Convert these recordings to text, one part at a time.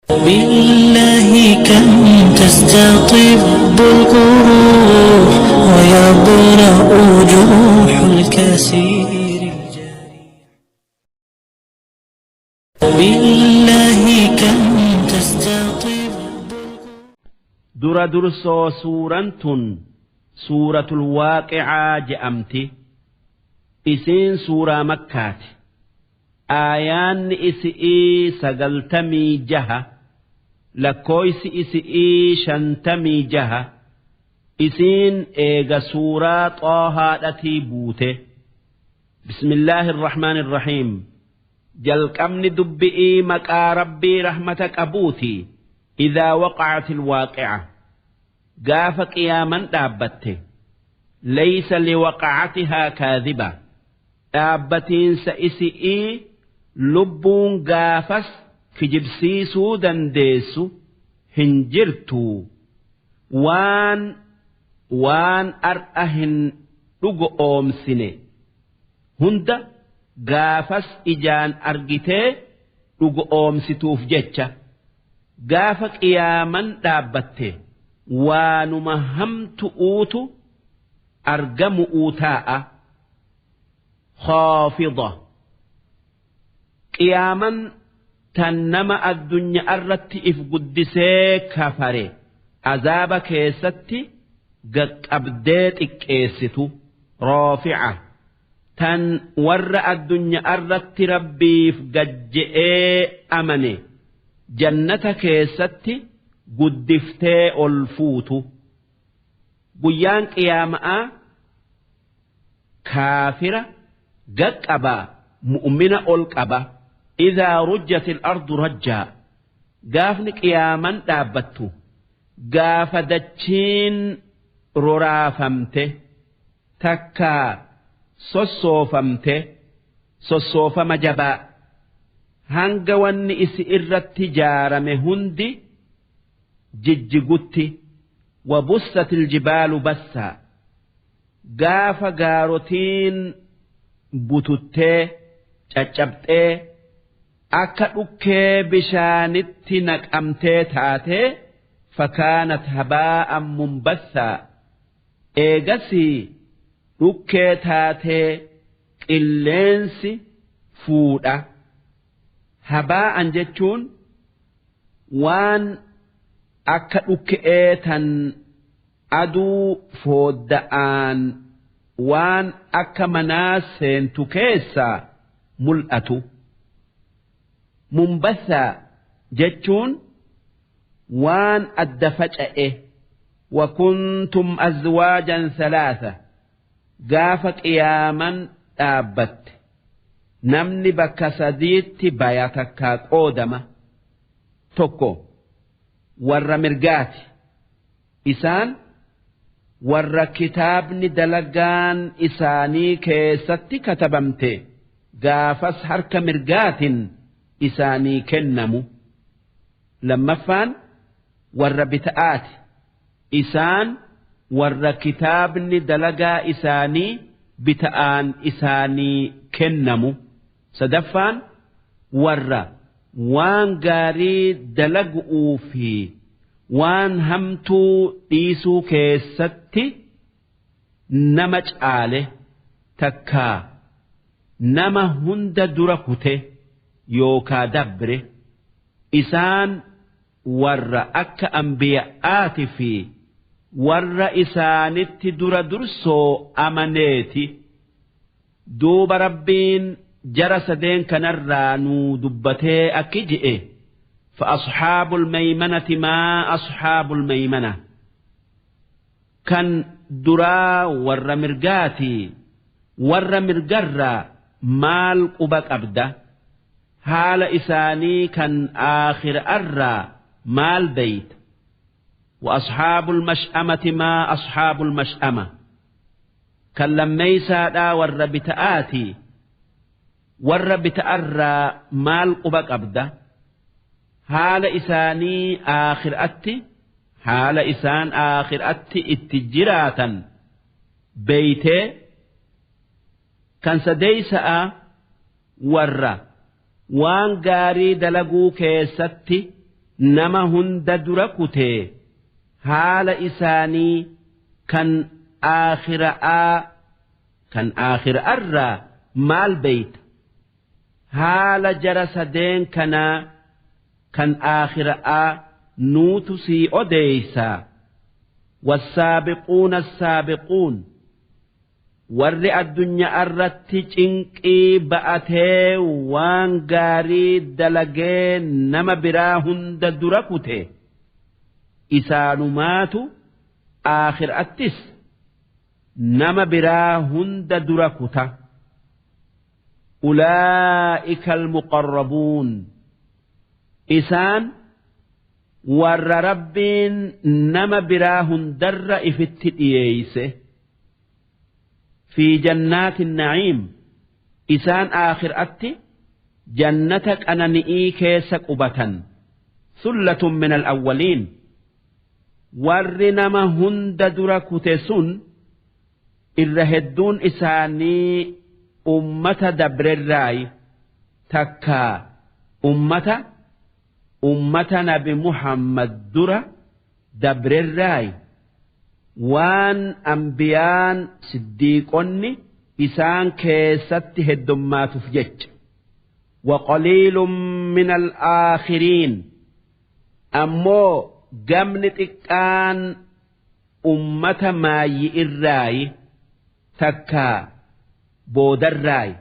بالله كم تستطيب القروح ويبرأ جروح الكثير بالله كم تستطيب درسو سورة سورة الواقعة جأمتي إسين سورة مكات آيان إسئي سقلتمي جهة لكويس إسئي شنتمي جهة إسين إيغا سورة طه التي بوته بسم الله الرحمن الرحيم جلق أمن دبئي مكا ربي رحمتك أبوتي إذا وقعت الواقعة قاف قياما دابته ليس لوقعتها كاذبة دابتين سئسئي لبون قافس كجبسيسو دنديسو هنجرتو وان أرأهن لقو أمسني هند قافس إجان أرقتي لقو أمسيتوف جتشا قاف قياما دابته وانمهمت أوتو أرقم أوتاء خافضة قياما تنما الدنيا الرتي إف قدسي كفري عذاب كيستي قد أبديت إكيستو رافعة تن ور الدنيا الرتي ربي فقجئي أمني جنة كيستي قدفتي الفوتو قيان قيامة كافرة قبا مؤمنة القبا إذا رجت الأرض رجا قافن قياما دابتو قاف دتشين ررافمته تكا صصوفة مجبا هنگا واني إسي الرتجار مهندي جججوتي وبست الجبال بسا قاف قاروتين بوتوتي چچبتي أكا أكي بشانتي نقمتي تاتي فكانت هباء منبثا إيغسي أكي تاتي قلنسي فودا هباء جتشون وان akka dhukkee tan aduu foodda'aan waan akka manaa seentu keessaa mul'atu. Mumbasaa jechuun waan adda faca'e wakuntum azwaajan salaasa gaafa qiyaaman dhaabbatte namni bakka sadiitti baya takkaa qoodama tokko. warra mirgaati isaan warra kitaabni dalagaan isaanii keessatti katabamte gaafas harka mirgaatiin isaanii kennamu lammaffaan warra bita'aati isaan warra kitaabni dalagaa isaanii bita'aan isaanii kennamu sadaffaan warra waan gaarii dalagu'uu fi waan hamtuu dhiisuu keessatti nama caale takkaa nama hunda dura kute yookaa dabre isaan warra akka anbiya'aati fi warra isaanitti dura dursoo amaneeti duuba rabbiin جرى سدين كنرانو دبتي أكجئ فأصحاب الميمنة ما أصحاب الميمنة كان درا ور مرقاتي ور مرقرة مال قبك أبدا حال إساني كان آخر أرى مال بيت وأصحاب المشأمة ما أصحاب المشأمة كان لميسا ور بتآتي warra bita'arraa maal quba qabda haala isaanii haala isaan aakhiraatti itti jiraatan beeytee kan sadeeysa'a warra waan gaarii dalaguu keessatti nama hunda dura kutee haala isaanii kan aakhira'arraa maal beeyta haala jara sadeen kanaa kan aakhira'aa nuutu sii odeeysaa والسابقون السابقون warri addunyaa irratti cinqii ba'atee waan gaarii dalagee nama biraa hunda dura kute isaanumaatu aakhiraattis nama biraa hunda dura kuta ulaa'ika almuqarrabuun isaan warra rabbiin nama biraa hundarra ifitti dhiyeeyse في جنات النعيم إسان آخر أتي جنة أننئي كيس قبة ثلة من الأولين ورنما هند دركتسون الرهدون إساني أمة دبر الراي تكا أمة نبي محمد درة دبر الراي waan ambiyaan siddiiqonni isaan keessatti heddummaatuuf jecha waqaliilun min alaakhiriin ammoo gamni xiqqaan ummata maayyi irraayi takkaa boodarraayi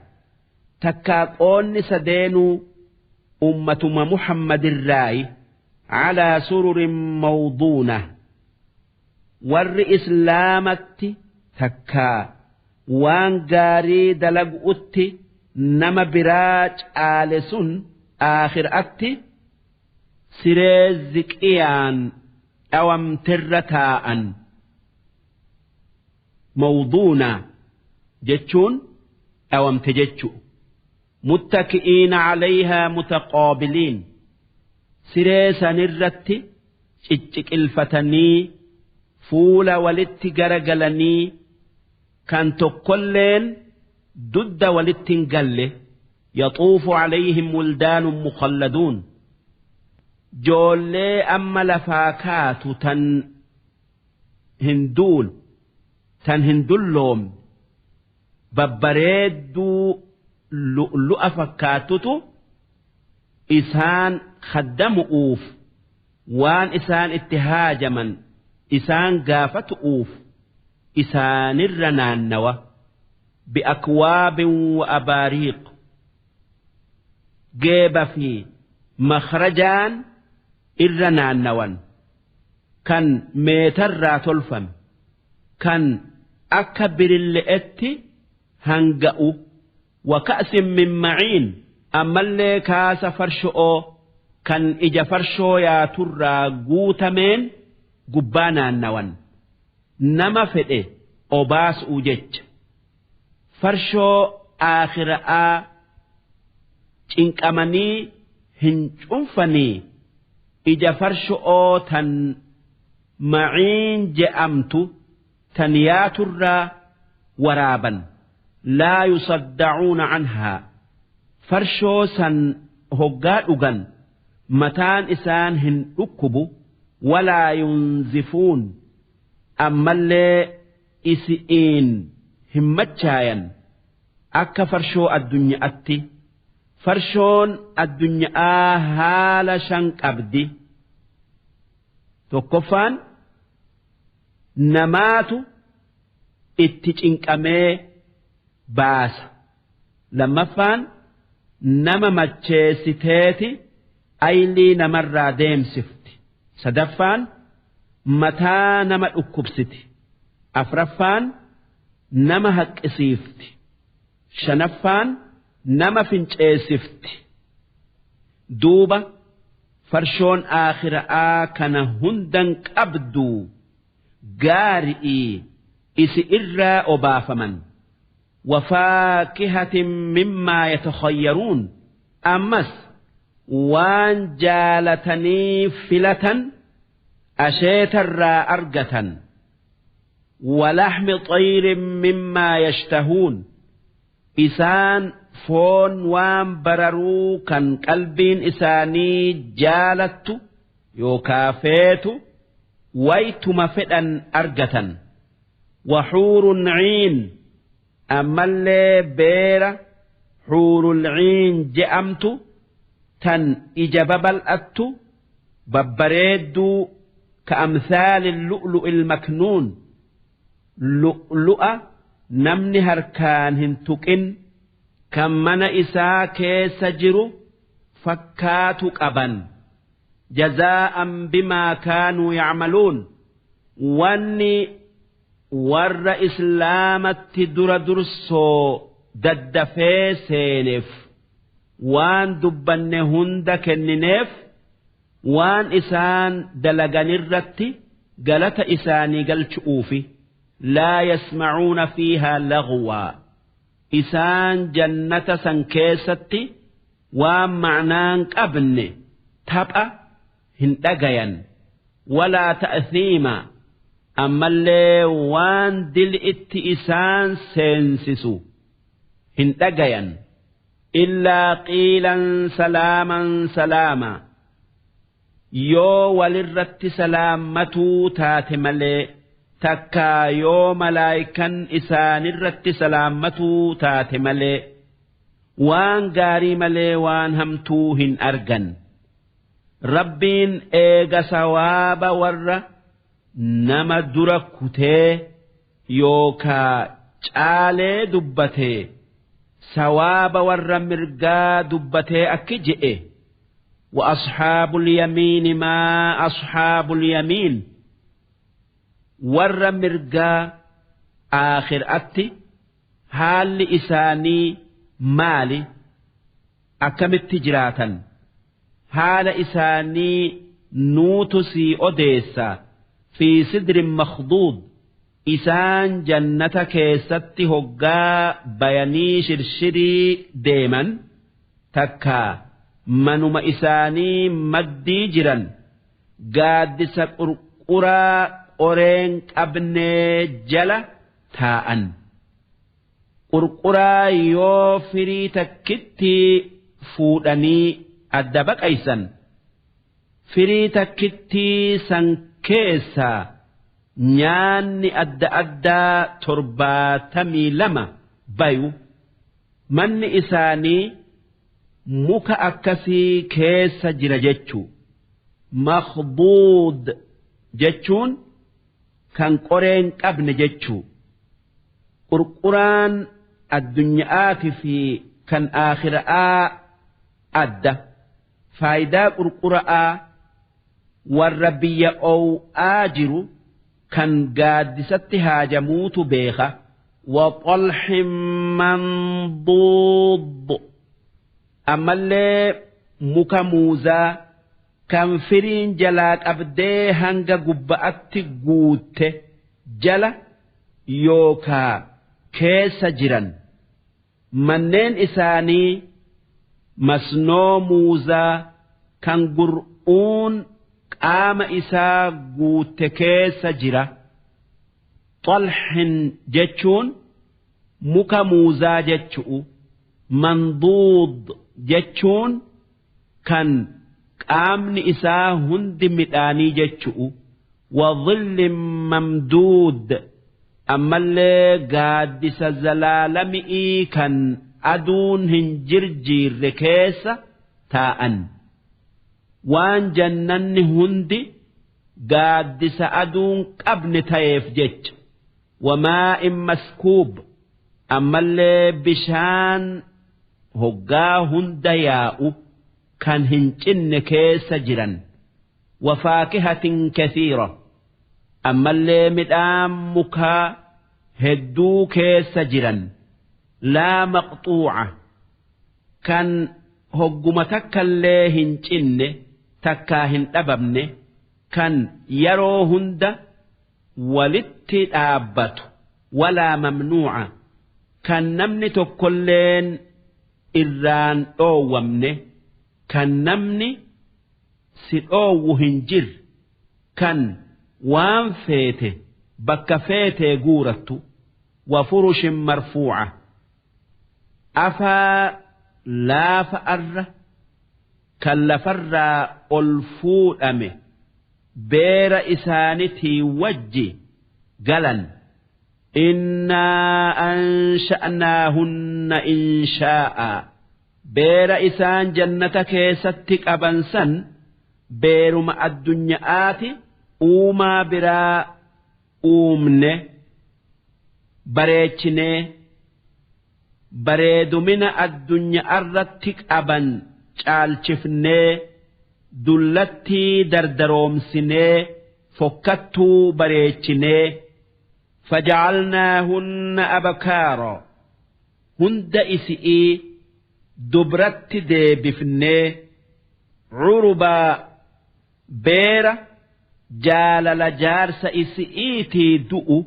takkaa qoonni sadeenuu ummatuma muhammadirraayi calaa sururin mawduuna warri islaamatti takkaa waan gaarii dalagu'utti nama biraa caale sun aakhiraatti siree ziqiyaan dhawamterra taa'an mawduuna jechuun dhawamte jechuu muttaki'iina calayhaa mutaqaabiliin siree sanirratti cicciqilfatanii fuula walitti garagalanii kan tokkolleen dudda walitti hin galle yaxuufu calayhim wildaanun mukhalladuun joollee amma lafaa kaatu tan hin dulloomne babbareedduu lu'a fakkaatutu isaan khaddamu'uuf waan isaan itti haajaman isaan gaafatu'uuf isaanirra naannawa bi'akwaabin wa abaariiq geeba fi makhrajaan irra naannawan kan meetarraa tolfame kan akka birille'etti hanga'u wa ka'sin min ma'iin ammallee kaasa farsho'oo kan ija farshoo yaaturraa guutameen gubbaa naannawan nama fedhe obaasuu jecha farshoo aakhira'aa cinqamanii hin cunfanii ija farsho'oo tan ma'iin je'amtu tan yaaturraa waraaban laa yusaddacuuna canhaa farshoo san hoggaa dhugan mataan isaan hin dhukkubu walaa yunzifuun ammallee isi'iin hin machaayan akka farshoo addunyaatti farshoon addunyaa haala shan qabdi tokkoffaan namaatu itti cinqamee baasa lammaffaan nama macheessiteeti aylii namarraa deemsifti sadaffaan mataa nama dhukkubsiti afraffaan nama haqqisiifti shanaffaan nama finceessifti duuba farshoon aakhira'aa kana hundan qabdu gaari'ii isi irraa obaafaman وفاكهة مما يتخيرون أمس وان جالتني فلة أشيت الرا أرجة ولحم طير مما يشتهون إسان فون وان بررو كان قلبين إساني جالت يوكافيت ويتم فدن أرجة وحور عين أما اللي بير حور العين جأمت تن إجباب الأت ببريد كأمثال اللؤلؤ المكنون لؤلؤ نمني هركان هنتكن كمن إسا كيس جرو فكاتك أبا جزاء بما كانوا يعملون واني ور إسلامت در درسو ددفي سينف وان دبن هند كننف وان إسان دلغن الرت قلت إساني قلت أوفي لا يسمعون فيها لغوا إسان جنة سنكيستي وان معنان قبن تبقى هندقيا ولا تأثيما أما اللي وان دل إسان سينسسو هندقيا إلا قيلا سلاما سلاما يو وللرت سلامتو تاتملي تكا يو ملايكا إسان الرت سلامتو تاتملي وان قاري ملي وان همتوهن أرجن ربين إيغا سواب ور نما دركتي يوكا چالي دبتي سواب ور مرقا دبتي أكجئ وأصحاب اليمين ما أصحاب اليمين ور مرقا آخر أتي هال إساني مالي أكمت تجراتا هال إساني نوتسي أديسا في صدر مخضوض إسان جنة كيستي هقا بياني شرشري ديما تكا منما إساني مدي جرا قادس قرقرا أورين أبني جلا تاءن قرقرا يوفري تكتي فودني الدبك أيسن فري تكتي سنكيسا نياني أدى ترباتمي لما بايو من إساني muka akkasii keessa jira jechuu makhduud jechuun kan qoreen qabne jechuu qurquraan addunyaati fi kan aakhiraa adda faayidaa qurquraa warra biyya oo'aa jiru kan gaaddisatti haajamuutu beeka wa talhin manduud ammallee muka muuzaa kan firiin jalaa qabdee hanga gubba'atti guutte jala yookaa keessa jiran manneen isaanii masnoo muuzaa kan gur'uun qaama isaa guutte keessa jira xalhin jechuun muka muuzaa jechu'u manduud jechuun kan qaamni isaa hundi midhaanii jechu'u wadhillin mamduud ammallee gaaddisa zalaalami'ii kan aduun hin jirjiirre keessa taa'an waan jannanni hundi gaaddisa aduun qabne ta'eef jecha wamaa'in maskuub ammallee bishaan hoggaa hunda yaa'u kan hin cinne keessa jiran wafaakihatin kathiira ammallee midhaan mukaa hedduu keessa jiran laa maqxuuca kan hogguma takkallee hin cinne takkaa hin dhabamne kan yeroo hunda walitti dhaabbatu walaa mamnuuca kan namni tokkolleen irraan dhoowwamne kan namni si dhoowwu hin jirre kan waan feete bakka feetee guurattu wafurushin marfuuca afaa laafa arra kan lafarraa ol fuudhame beera isaanitii wajji galan innaa ansha'naahunna inshaa'a beera isaan jannata keessatti qaban san beeruma addunyaati uumaa biraa uumne bareechinee bareedumina addunyaa irratti qaban caalchifnee dullattii dardaroomsinee fokkattuu bareechinee faja'alnaahunna abkaara hunda isi'ii dubratti deebifnee curubaa beera jaalala jaarsa isi'iitii du'u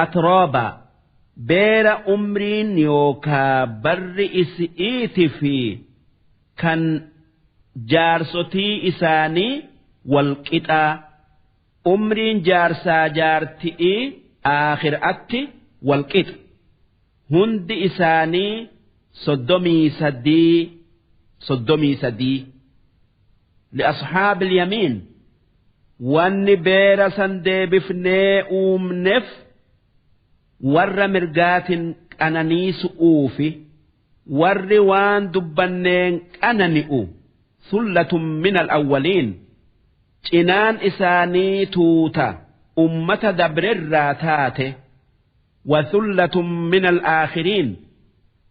atroobaa beera umriin yookaa barri isi'iiti fi kan jaarsotii isaanii walqixaa umriin jaarsaa jaarti'ii aakhiraatti walqixa hundi isaanii 33 لأصحاب اليمين واني بير سندبفني أومنف ور مرقات أنانيس أوفي ور وان دبنين أنانيئو ثلة من الأولين جنان إساني توتا أمة دبر الراتات وثلة من الآخرين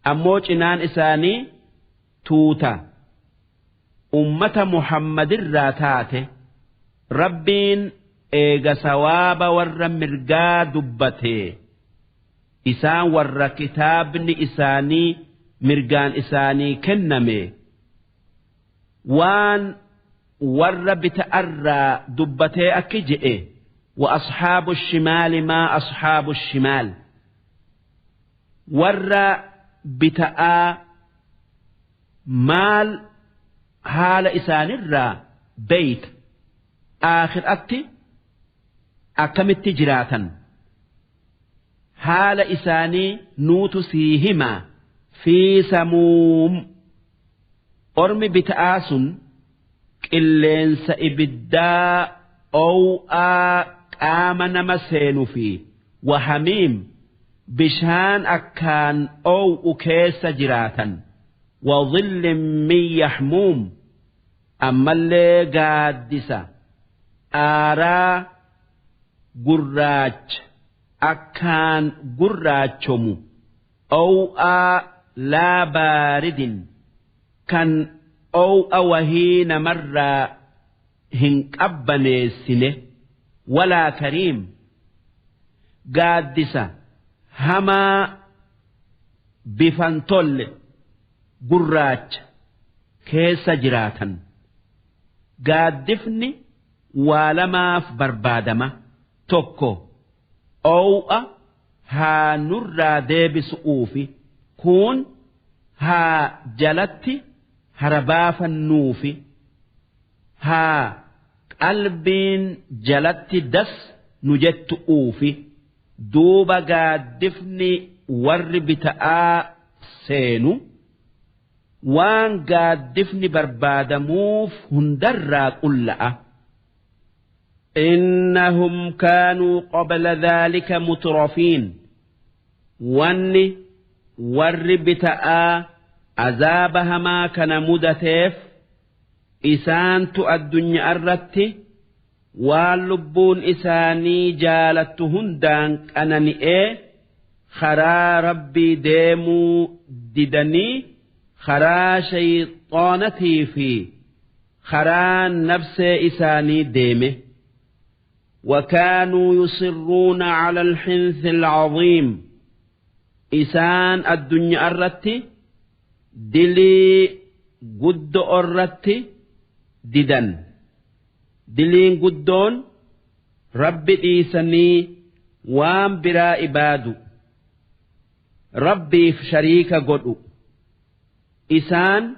أمو جنان إساني توتا أمة محمد الراتات ربين إيغا سواب ور مرقا دبته إسان ور كتابن إساني مرقان إساني كنمي وان ور بتأرى دبته أكجئ وأصحاب الشمال ما أصحاب الشمال ور بتأى مال حال إسان الرا بيت آخر أتي أكمت جراتا حال إساني نوت سيهما في سموم أرمي بتآسن إلين سإبدا أو آمن مسين في وحميم بشان أكان أو أكيس جراتا وظل من يحموم أما اللي قادسة آرا قراج أكان قراجهم أو لا بارد كان أو أوهين مرة هنقبني سنه ولا كريم قادسة هما بفنتل قراج كيس جراتا قادفني ولما في بربادمة توكو أو ها نرى ديبس أوفي كون ها جلتي هرباف النوفي ها قلبين جلتي دس نجت أوفي دوبا قادفني وربتاء سينو وان قادفني بربادموف هندرا قلأ إنهم كانوا قبل ذلك مترفين واني وربتاء عذابها ما كان مدتيف إسانت الدنيا الرتي واللبون إساني جالت هندان أنني خرا ربي ديمو ددني خرا شيطانتي في خرا نفس إساني ديمه وكانوا يصرون على الحنث العظيم إسان الدنيا الرتي دلي قد الرتي ددن دلين قدون رب إيساني وام برا إبادو ربي في شريك قدو إسان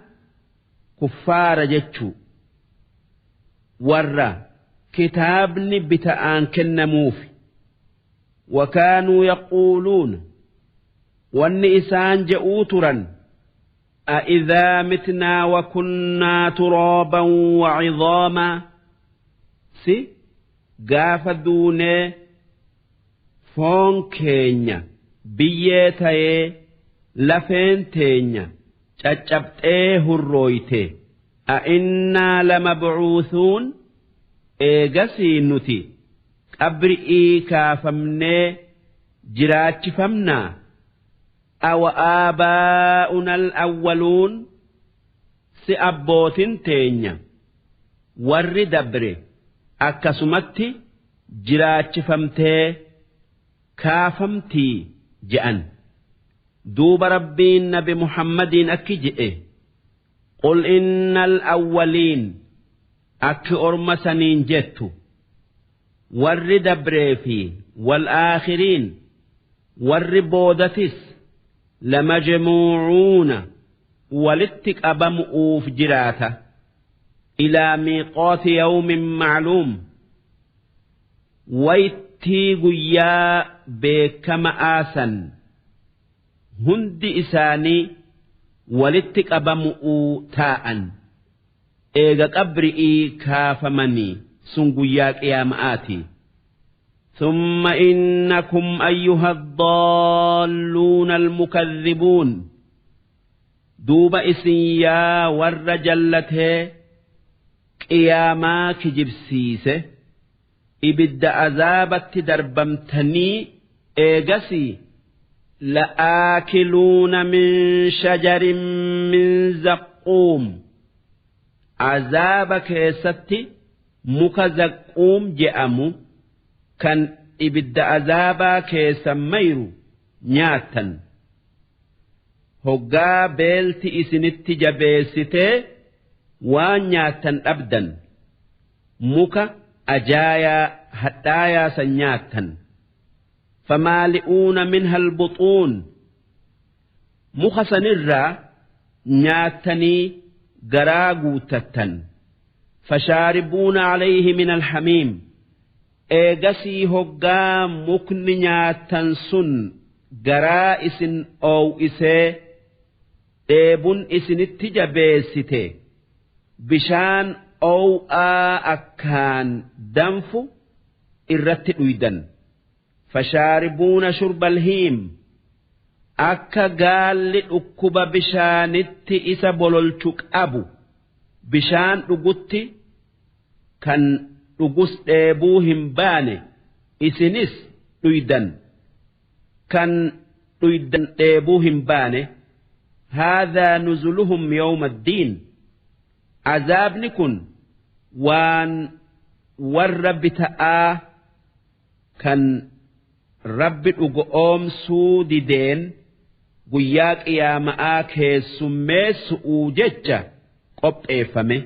كفار جتشو ورّا كتابني بتآن كنموفي وكانوا يقولون وان إسان جؤوترا أإذا متنا وكنا ترابا وعظاما gaafa duunee foon keenya biyyee ta'ee lafeen teenya caccabxee hurrooyte a'innaa lamabcuuthuun eegasii nuti qabri'ii kaafamnee jiraachifamnaa awa aabaa'una alawwaluun si abbootin teenya warri dabre akkasumatti jiraachifamtee kaafamtii je'an duuba rabbiin nabi muhammadiin akki je'e qul innal awwaliin akki orma saniin jettu warri dabree fi wal aakhiriin warri boodatis lamajmuucuuna walitti qabamu'uuf jiraata ilaa miiqaati yawmin macluum waytii guyyaa beekama aasan hundi isaanii walitti qabamu'uu taa'an eega qabri'ii kaafamanii sun guyyaa qiyaama'aati ثم إنكم أيها الضالون المكذبون دوب إسيا والرجلته قياما كجبسيسه إبد عذابت دربمتني إيجسي لآكلون من شجر من زقوم عذابك ستي مكزقوم جأمو kan ibidda azaabaa keessan mayru nyaattan hoggaa beelti isinitti jabeessitee waan nyaattan dhabdan muka ajaayaa hadhaayaa san nyaattan famaali'uuna minha albuxuun muka sanirraa nyaattanii garaa guutattan fashaaribuuna calayhi min alhamiim eegasii hoggaa mukni nyaattan sun garaa isin oow'isee dheebun isinitti jabeessite bishaan oow'aa akkaan danfu irratti dhuydan fashaaribuuna shurbal hiim akka gaalli dhukkuba bishaanitti isa bololchu qabu bishaan dhugutti kan dhugus dheebuu hin baane isinis dhuydan kan dhuydan dheebuu hin baane haadhaa nuzuluhum yawma addiin azaabni kun waan warra bita'aa kan rabbi dhugoomsuu dideen guyyaa qiyaama'aa keessummeessu'uu jecha qopheeffame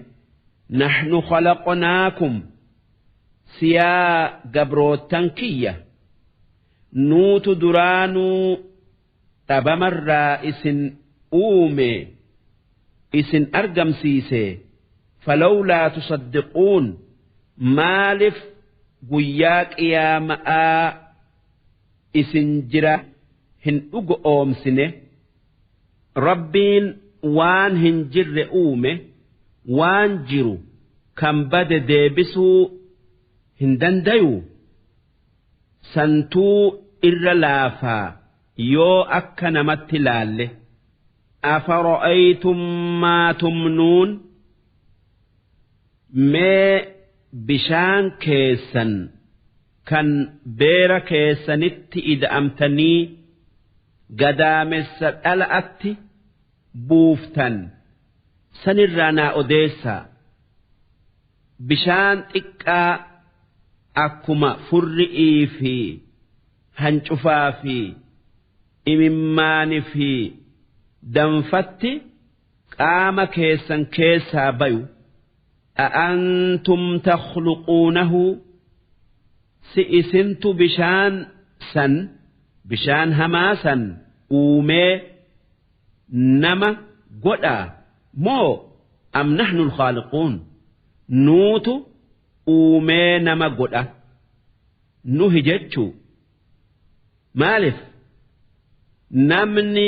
nahnu khalaqnaakum siyaa gabrootan kiyya nuutu duraanuu dhabamarraa isin uume isin argamsiise falawlaa tusaddiquun maalif guyyaa qiyaama'aa isin jira hin dhugoomsine rabbiin waan hin jirre uume waan jiru kan bade deebisuu hin dandayu santuu irra laafaa yoo akka namatti laalle afara'aytum maa tumnuun mee bishaan keessan kan beera keessanitti ida'amtanii gadaamessa dhala'atti buuftan sanirraa naa odeessaa bishaan xiqqaa akkuma furri'ii fi hancufaa fi imimmaani fi danfatti qaama keessan keessaa bayu a'antum takhluquunahu si isintu bishaan hamaa san uumee nama godhaa moo am nahnu alkhaaliquun nuutu uumee nama godha nuhi jechuu maalif namni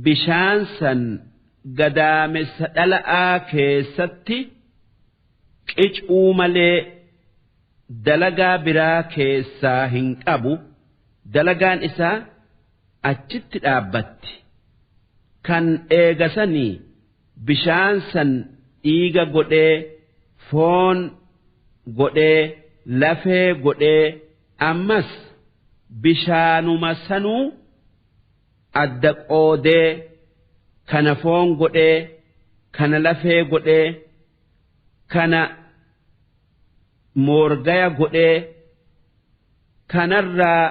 bishaan san gadaamessa dhala'aa keessatti qicuu malee dalagaa biraa keessaa hin qabu dalagaan isaa achitti dhaabbatti kan eegasanii bishaan san dhiiga godhee foon godhee lafee godhee ammas bishaanuma sanuu adda qoodee kana foon godhee kana lafee godhee kana moorgaya godhee kanarraa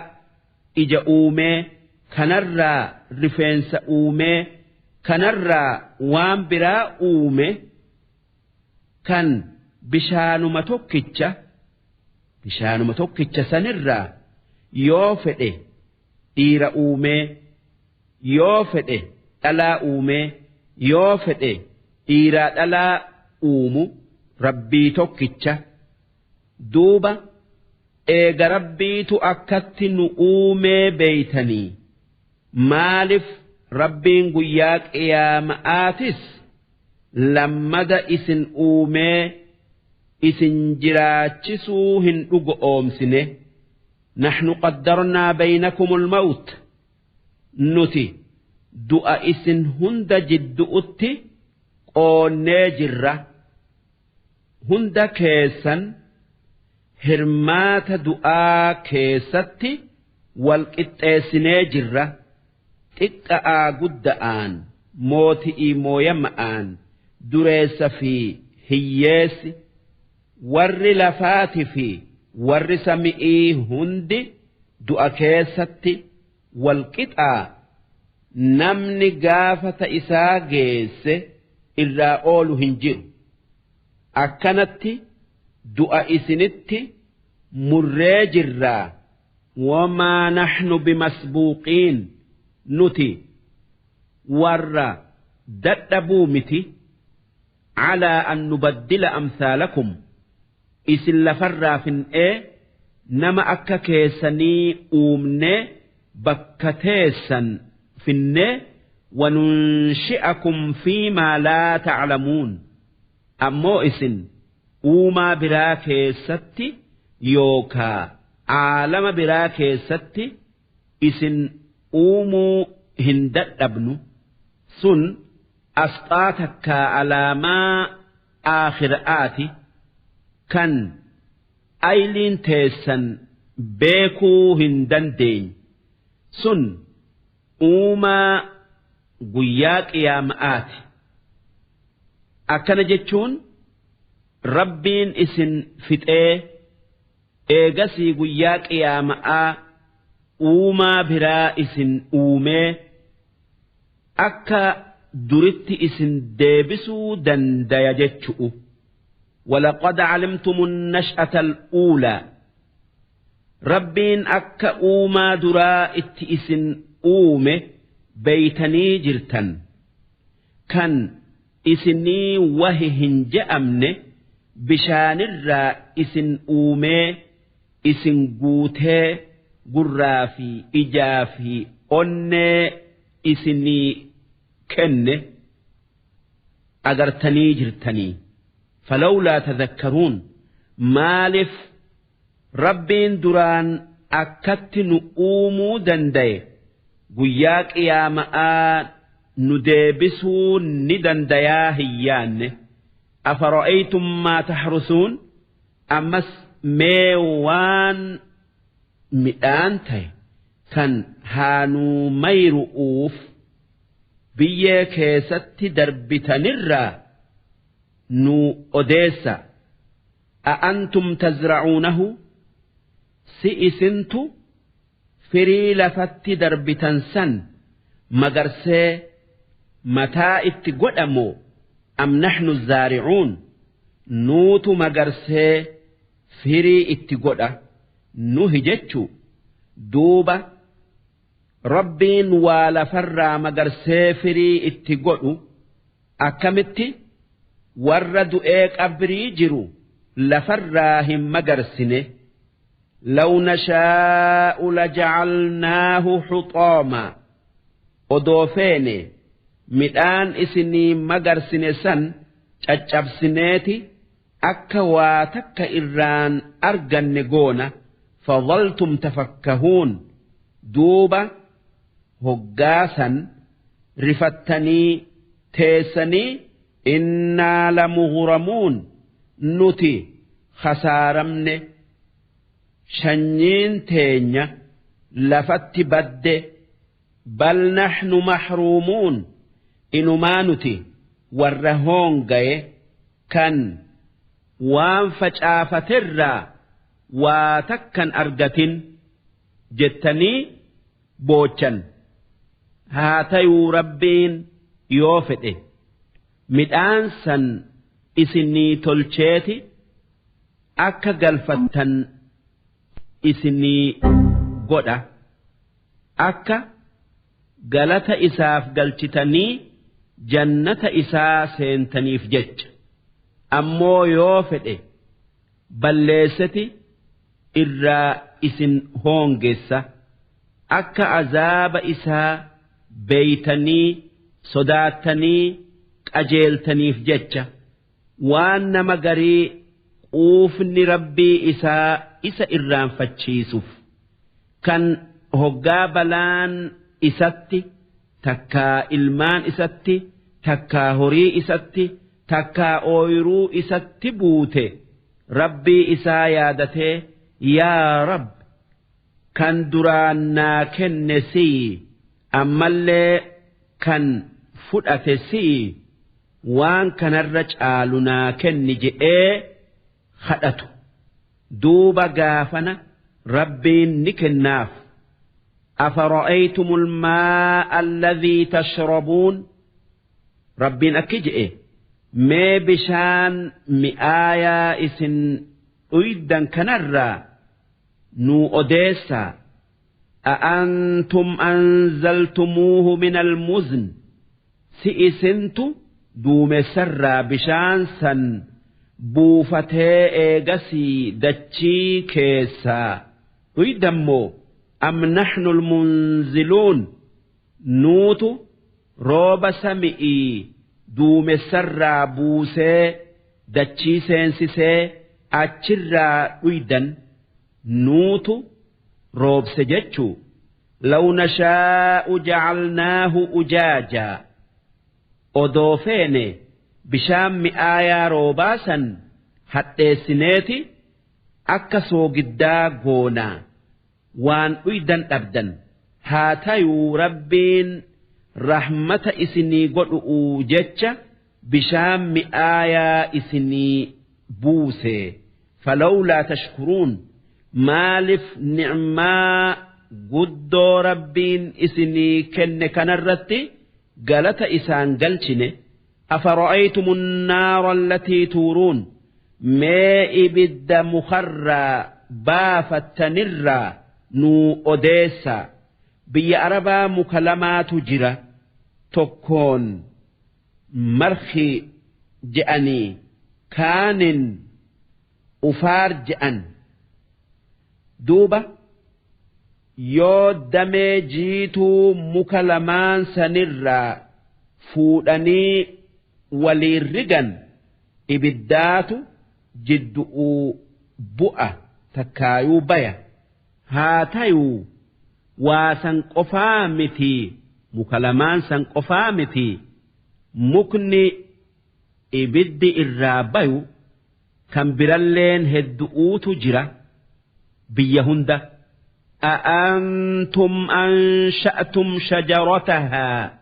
ija uumee kanarraa rifeensa uumee kanarraa waan biraa uume kan bishaanuma tokkicha sanirraa yoo fedhe dhiira uumee yoo fedhe dhalaa uumee yoo fedhe dhiiraa dhalaa uumu rabbii tokkicha duuba eega rabbiitu akkatti nu uumee beeytanii maaliif rabbiin guyyaa qiyaama'aatis lammada isin uumee isin jiraachisuu hin dhugo oomsine نحن قدرنا بينكم الموت نتي du'a isin hunda jidduutti qoonnee jirra hunda keessan hirmaata du'aa keessatti wal qixxeessinee jirra xiqqa'aa gudda'aan mooti'ii mooyama'aan dureessa fi hiyyeessi warri lafaati fi warri sami'ii hundi du'a keessatti wal qixaa namni gaafata isaa geesse irraa oolu hin jiru akkanatti du'a isinitti murree jirraa wamaa naxnu bimasbuuqiin nuti warra dadhabuu miti calaa an nubaddila amsaalakum isin lafarraa fin'ee nama akka keessanii uumnee bakka teessan finne wanunshi'akum fiimaa laa ta'lamuun ammoo isin uumaa biraa keessatti yookaa aalama biraa keessatti isin uumuu hin dadhabnu sun asxaa takkaa alaamaa aakhiraati kan ayliin teessan beekuu hin dandeenye sun uumaa guyyaa qiyaama'aati akkana jechuun rabbiin isin fixee eegasii guyyaa qiyaama'aa uumaa biraa isin uumee akka duritti isin deebisuu dandaya jechu'u ولقد علمتم النشأة الأولى ربين أكا أوما درا اتئسن uume beeytanii jirtan kan isinii wahi hin je'amne bishaanirraa isin uumee isin guutee gurraa fi ijaa fi onnee isinii kenne agartanii jirtanii falawlaa tadhakkaruun maalif rabbiin duraan akkatti nu uumuu dandaye guyyaa qiyaama'aa nu deebisuu ni dandayaa hin yaanne afara'aytum maa tahrusuun ammas mee waan midhaan ta'e kan haanuu mayru'uuf biyyee keessatti darbitanirraa nu odeessa a'antum tazra'uunahu si isintu firii lafatti darbitan san magarsee mataa itti godhamoo am naxnu zaari'uun nuutu magarsee firii itti godha nuhi jechuu duuba rabbiin waa lafarraa magarsee firii itti godhu akkamitti warra du'ee qabrii jiru lafarraa hin magarsine لو نشاء لجعلناه حطاما odofeene midhaan isinii magarsine san caccabsineeti akka waa takka irraan arganne goona fadhaltum tafakkahuun duuba hoggaasan rifattanii teessanii innaa lamughramuun nuti khasaaramne shanyiin teenya lafatti badde bal naxnu maxruumuun inumaa nuti warra hoongaye kan waan facaafaterraa waa takkan argatin jettanii boochan haa tayuu rabbiin yoo fedhe midhaan san isinii tolcheeti akka galfattan isinii godha akka galata isaaf galchitanii jannata isaa seentaniif jecha ammoo yoo fedhe balleesseti irraa isin hoongessa akka azaaba isaa beeytanii sodaattanii qajeeltaniif jecha waan nama garii quufni rabbii isaa isa irraanfachiisuuf kan hoggaa balaan isatti takkaa ilmaan isatti takkaa horii isatti takkaa ooyiruu isatti buute rabbii isaa yaadatee yaa rab kan duraan naa kenne sii ammallee kan fudhate sii waan kanarra caalu naa kenni jedhee kadhatu duuba gaafana rabbiin ni kennaaf أفرأيتم الماء الذي تشربون ربين أكجئ ما بشان مئايا إسن أيدا كنرا نو أديسا أأنتم أنزلتموه من المزن سئسنت دوم سرا بشان سن بوفتي إيغسي دتشي كيسا أيدمو أم نحن المنزلون نوت روب سمئي دوم سرا بوسي دتشي سينسيسي أتشرا أيدا نوت روب سجتشو لو نشاء جعلناه أجاجا أضوفيني بشام آيا روباسا حتى سنيتي أكسو قدا قونا وان أيدا أبدا هاتيو ربين رحمة إسني قلقو جتشا بشام آيا إسني بوسي فلولا تشكرون مالف نعما قدو ربين إسني كن الرتي قالت إسان قلتني أفرأيتم النار التي تورون ما إبد مخرى بافت نرى نو أوديسا بي أربا مكلمات جرى تكون مرخي جأني كان أفار جأن دوبا yoo damee jiituu muka lamaan sanirraa fuudhanii waliin rigan ibiddaatu jiddu'uu bu'a takkaayuu baya haa tayuu waa san qofaa miti muka lamaan san qofaa miti mukni ibiddi irraa bayu kan biralleen heddu'uutu jira biyya hunda. أأنتم أنشأتم شجرتها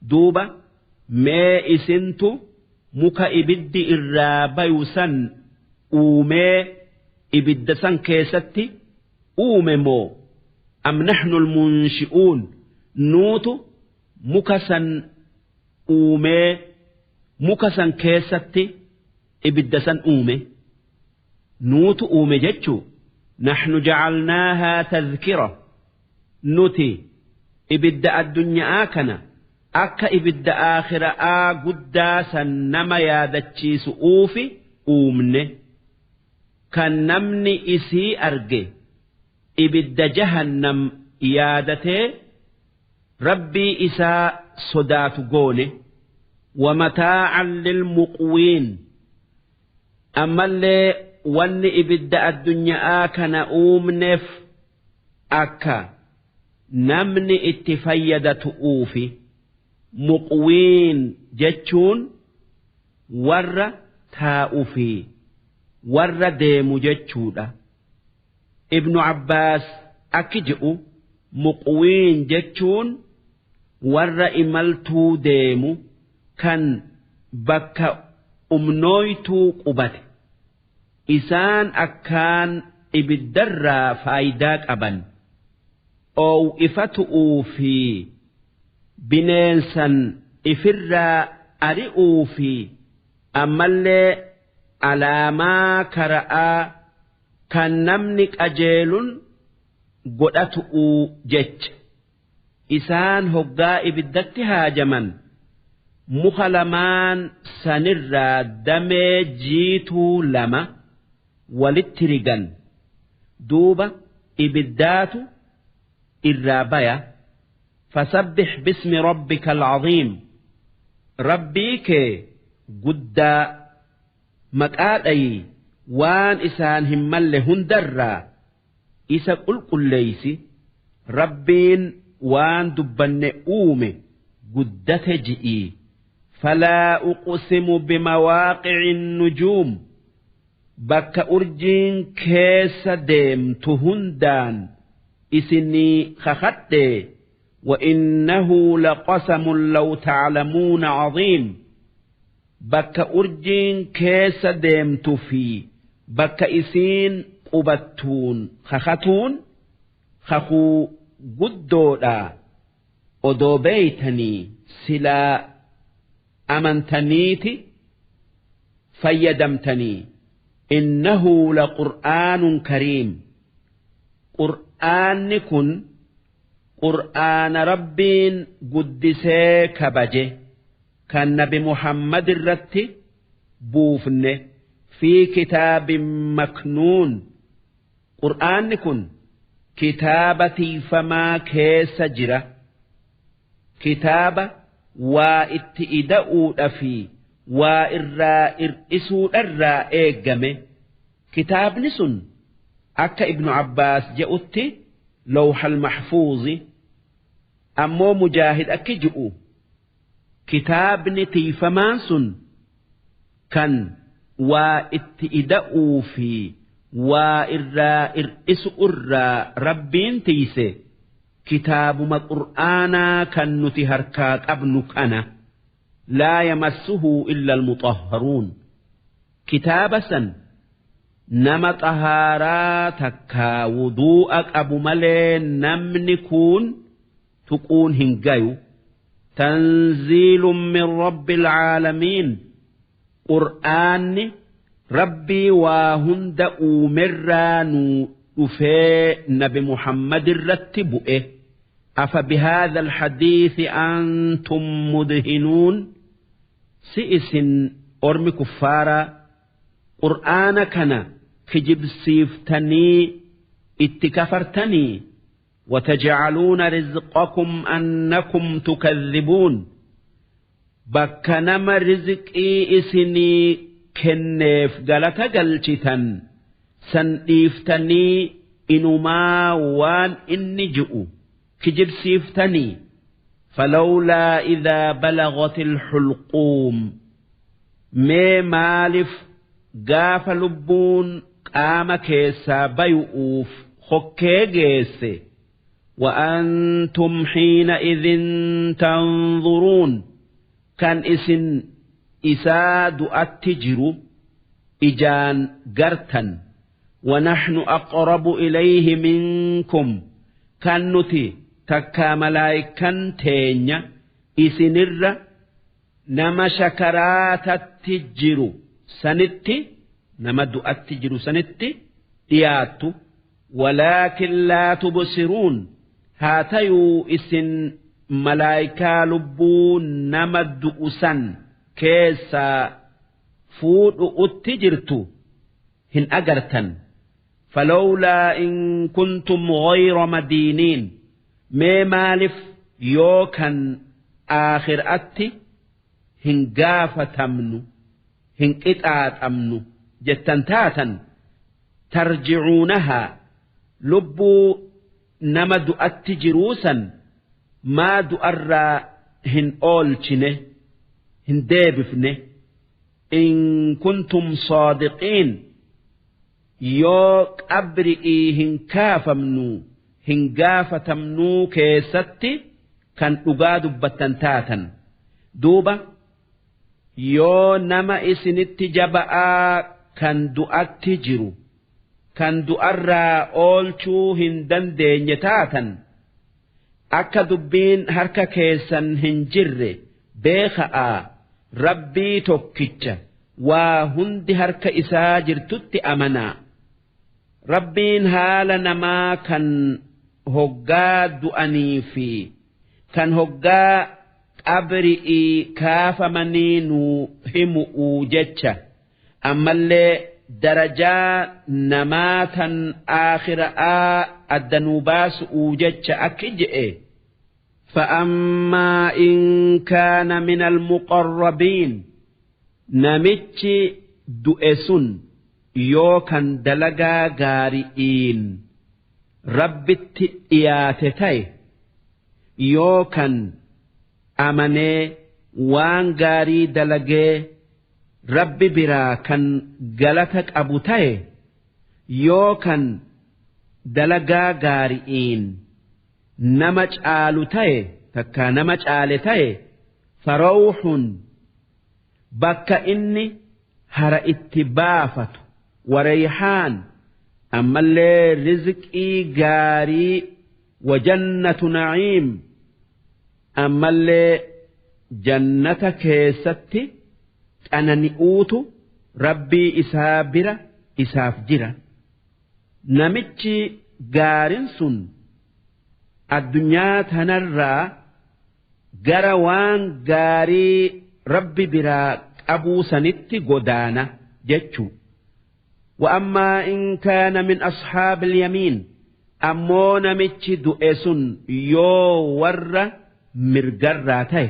دوبا ما إسنتو مكا إبد الرابيوسا أومي إبد سن كيستي أومي مو أم نحن المنشئون نوتو مكسا أومي مكسا كيستي إبد سن أومي نوتو أومي جتشو نحن جعلناها تذكرة نتي إبدا الدنيا آكنا أكا إبدا آخرة قداسا نما يادتشي سؤوفي أومني كان نمني إسي أرجي إبدا جهنم يادته ربي إسا صدات قوني ومتاعا للمقوين ammallee wanni ibidda addunyaa kana uumneef akka namni itti fayyadatu'uufi muqwiin jechuun warra taa'u fi warra deemu jechuudha. Ibnu Abbaas akki jedhu muqwiin jechuun warra imaltuu deemu kan bakka umnooytuu qubate isaan akkaan ibiddarraa faayidaa qaban oow'ifatu'uu fi bineensan ifirraa ari'uu fi ammallee alaamaa kara'aa kan namni qajeelun godhatu'uu jecha isaan hoggaa ibiddatti haajaman muka lamaan sanirraa damee jiituu lama walitti rigan duuba ibiddaatu irraa baya fasabbix bismi rabbika alcaziim rabbii kee guddaa maqaa dhayi waan isaan hin malle hundarraa isa qulqulleeysi rabbiin waan dubbanne uume guddate ji'ii falaa uqsimu bimawaaqici nujuum bakka urjiin keessa deemtu hundaan isinii kakadhe وإنه لقسم لو تعلمون عظيم بك أرجين كيس ديمت في بك إسين قبتون خختون خخو قدودا أدوبيتني سلا أمنتنيتي فيدمتني إنه لقرآن كريم قرآن كن قرآن ربين قدسي كبجه كان نبي محمد الرتي بوفنه في كتاب مكنون قرآن كن كتابتي فما كيس جرة كتابة واتئدأوا في وإرائر إسود الرائق كتاب نسن أكا ابن عباس جاءتي لوح المحفوظ أمو مجاهد أكجئوا كتاب نتيفمان كان واتئدأوا في وإرائر إسؤر ربين تيسي كتاب ما قرآنا كان نتهركات أبنك أنا لا يمسه إلا المطهرون كتاب سن نما طهاراتك وضوءك أبو ملين نمنكون تكون هنجايو تنزيل من رب العالمين قرآن ربي وهند أمران وفي نبي محمد رتبؤه أفبهذا الحديث أنتم مدهنون سئس أرمي كفارا قرآن كان كجب سيفتني اتكفرتني وتجعلون رزقكم أنكم تكذبون بكنما رزقي إسني كنف قلت قلتتا سنئفتني إنما وان إني جئوا كجب سيفتني فلولا إذا بلغت الحلقوم مالف قاف لبون قام كيسا بيؤوف خكي جيسي وأنتم حينئذ تنظرون كان إسن إساد أتجر إجان قرتا ونحن أقرب إليه منكم كان نتي تكا ملايكا تينيا إسنر نما شكرات التجر سنتي نما التجر سنتي دياتو ولكن لا تبصرون هاتيو إسن ملايكا لبون نما الدؤسن كيسا فود أتجرتو هن أجرتن فلولا إن كنتم غير مدينين ما مالف يوكن آخر أتي هن قافة تمنو هن قطعات أمنو جتنتاتا ترجعونها لبو نمد أتجروسا ما دؤرى هن أولشنه هن ديبفنه إن كنتم صادقين يوك أبرئي هن كافمنو هن قافتمنو كيستي كان أقاد بتنتاتا دوبا يو نما إسنت جبأ كان دؤت جرو كان دؤرى أولشو هن دندين تاتا akka dubbiin harka keessan hin jirre beekaa rabbii tokkicha waa hundi harka isaa jirtutti amanaa rabbiin haala namaa kan hoggaa du'anii fi kan hoggaa qabri'ii kaafamanii nuu himu'uu jecha ammallee darajaa namaa tan aakhira'aa addanuu baasu'uu jecha akki je'e فأما إن كان من المقربين نمتش دؤسن يوكن دلقا غارئين ربت إياتتي يوكن أمني وان غاري دلقي رب برا كان غلتك أبوتي يوكن دلقا غارئين nama caalu ta'e takka nama caale ta'e farawuhun bakka inni hara itti baafatu warayhaan ammallee rizqii gaarii wajannatu na'iim ammallee jannata keessatti qanani'uutu rabbii isaa bira isaaf jira namichi gaarin sun addunyaa tanarraa gara waan gaarii rabbi biraa qabuu sanitti godaana jechuu وأما إن كان من أصحاب اليمين أمون متش دؤسن يو ور مرقراته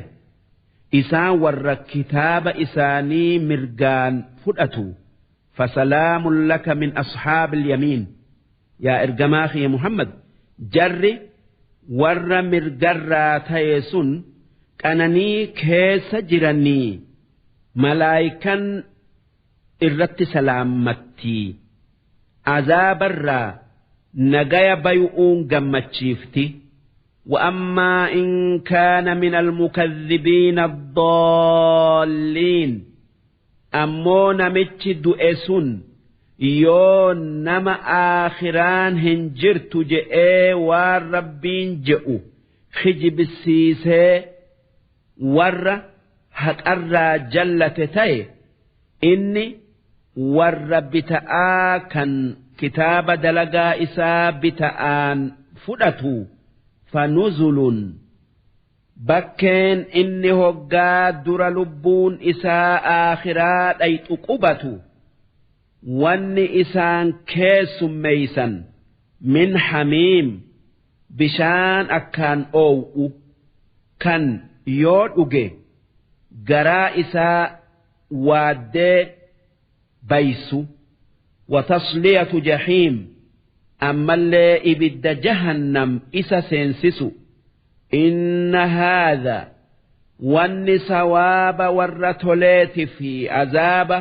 إسان ور كتاب إساني مرقان فدأتو فسلام لك من أصحاب اليمين يا إرجماخي يا محمد جري warra mirgarraa ta'e sun qananii keessa jiranii malaayikan irratti salaammatti azaabarraa nagaya bay'uun gammachiifti وأما إن كان من المكذبين الضالين أمون متش دؤسن yoo nama aakhiraan hin jirtu je'ee waan rabbiin je'u kijibsiisee warra haqarraa jallate ta'e inni warra bita'aa kan kitaaba dalagaa isaa bita'aan fudhatu fanuzulun bakkeen inni hoggaa dura lubbuun isaa aakhiraa dhayxu qubatu wanni isaan keessummeeysan min hamiim bishaan akkaan oow'u kan yoo dhuge garaa isaa waaddee baysu watasliyatu jahiim ammallee ibidda jahannam isa seensisu inna haadha wanni sawaaba warra toleeti fi azaaba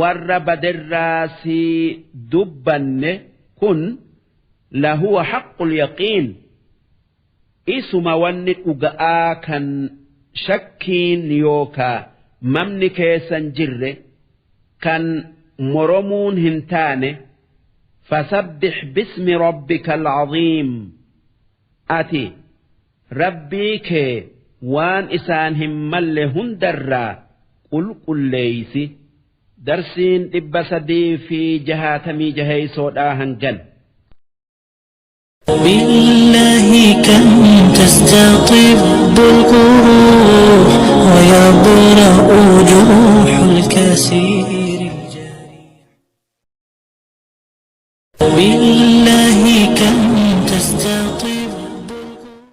warra badirraasii dubbanne kun lahuwa haqqul yaqiin isuma wanni dhuga'aa kan shakkiin yookaa mamni keessan jirre kan moromuun hin taane fasabbix bismi rabbika alcaziim ati rabbii kee waan isaan hin malle hundarraa qulqulleeysi درسين إبسدي في جهاتمي جهي سودا هنجل بالله كم تستطيب القروح ويبرأ